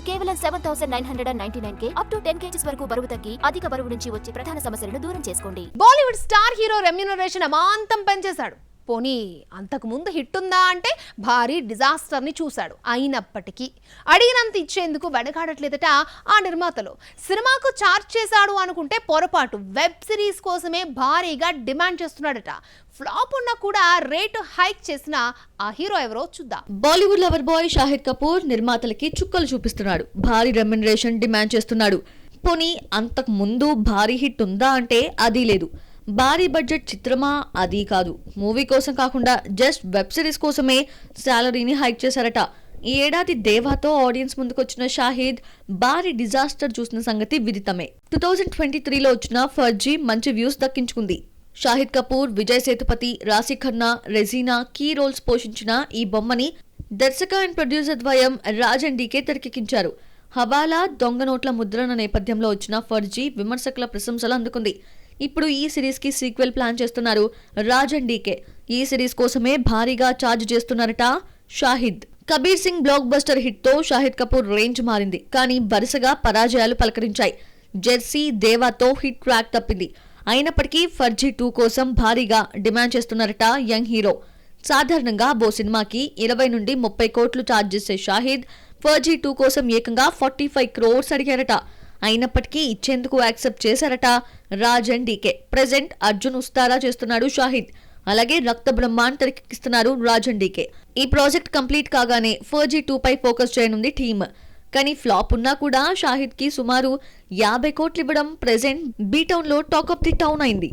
కేవలం 7,999K up to 10 kgs వరకు బరువు తగ్గి అధిక బరువు నుంచి వచ్చే ప్రధాన సమస్యలను దూరం చేసుకోండి. బాలీవుడ్ స్టార్ హీరో రెమ్యూనరేషన్ అమాంతం పెంచేశాడు. పోనీ అంతకు ముందు హిట్ ఉందా అంటే భారీ డిజాస్టర్ని చూశాడు. అయినప్పటికీ అడిగినంత ఇచ్చేందుకు వెనకాడట్లేదట ఆ నిర్మాతలు. సినిమాకు ఛార్జ్ చేశాడు అనుకుంటే పొరపాటు. వెబ్ సిరీస్ కోసమే భారీగా డిమాండ్ చేస్తున్నాడట. ఫ్లాప్ ఉన్నా కూడా రేటు హైక్ చేసిన ఆ హీరో ఎవరో చూద్దాం. బాలీవుడ్ లవర్ బాయ్ షాహిద్ కపూర్ నిర్మాతలకి చుక్కలు చూపిస్తున్నాడు. భారీ రెమ్యునరేషన్ డిమాండ్ చేస్తున్నాడు. పోనీ అంతకు ముందు భారీ హిట్ ఉందా అంటే అది లేదు. భారీ బడ్జెట్ చిత్రమా అది కాదు. మూవీ కోసం కాకుండా జస్ట్ వెబ్ సిరీస్ కోసమే శాలరీని హైక్ చేశారట. ఈ ఏడాది దేవాతో ఆడియన్స్ ముందుకొచ్చిన షాహిద్ భారీ డిజాస్టర్ చూసిన సంగతి విదితమే. 2023లో వచ్చిన ఫర్జీ మంచి వ్యూస్ దక్కించుకుంది. షాహిద్ కపూర్, విజయ్ సేతుపతి, రాశి ఖన్నా, రెజీనా కీ రోల్స్ పోషించిన ఈ బొమ్మని దర్శక అండ్ ప్రొడ్యూసర్ ద్వయం రాజ్ అండ్ డీకే తెరకెక్కించారు. హవాలా, దొంగ నోట్ల ముద్రణ నేపథ్యంలో వచ్చిన ఫర్జీ విమర్శకుల ప్రశంసలు అందుకుంది. ఇప్పుడు ఈ సిరీస్ కి సీక్వెల్ ప్లాన్ చేస్తున్నారు రాజ్ అండ్ డీకే. ఈ సిరీస్ కోసమే భారీగా ఛార్జ్ చేస్తున్నారట Shahid. Kabir Singh block buster hit తో షాహిద్ కపూర్ రేంజ్ మారింది. కానీ వరుసగా పరాజయాలు పలకరించాయి. జెర్సీ, దేవాతో హిట్ ట్రాక్ తప్పింది. అయినప్పటికీ ఫర్జీ 2 కోసం భారీగా డిమాండ్ చేస్తున్నారట యంగ్ హీరో. సాధారణంగా ఓ సినిమాకి 20 నుండి 30 కోట్లు ఛార్జ్ చేసే షాహిద్ ఫర్జీ 2 కోసం ఏకంగా 45 crores అడిగారట. అయినప్పటికీ ఇచ్చేందుకు యాక్సెప్ట్ చేశారట Raj and DK. Present Arjun Ustara చేస్తున్నాడు షాహిద్. అలాగే రక్త బ్రహ్మాండ్ తెరకెక్కిస్తున్నారు రాజ్ అండ్ డీకే. ఈ ప్రాజెక్ట్ కంప్లీట్ కాగానే ఫర్జీ 2 పై ఫోకస్ చేయనుంది టీమ్. కానీ ఫ్లాప్ ఉన్నా కూడా షాహిద్ కి సుమారు 50 కోట్లు ఇవ్వడం ప్రెజెంట్ బీ టౌన్ లో టాక్ ఆఫ్ ది టౌన్ అయింది.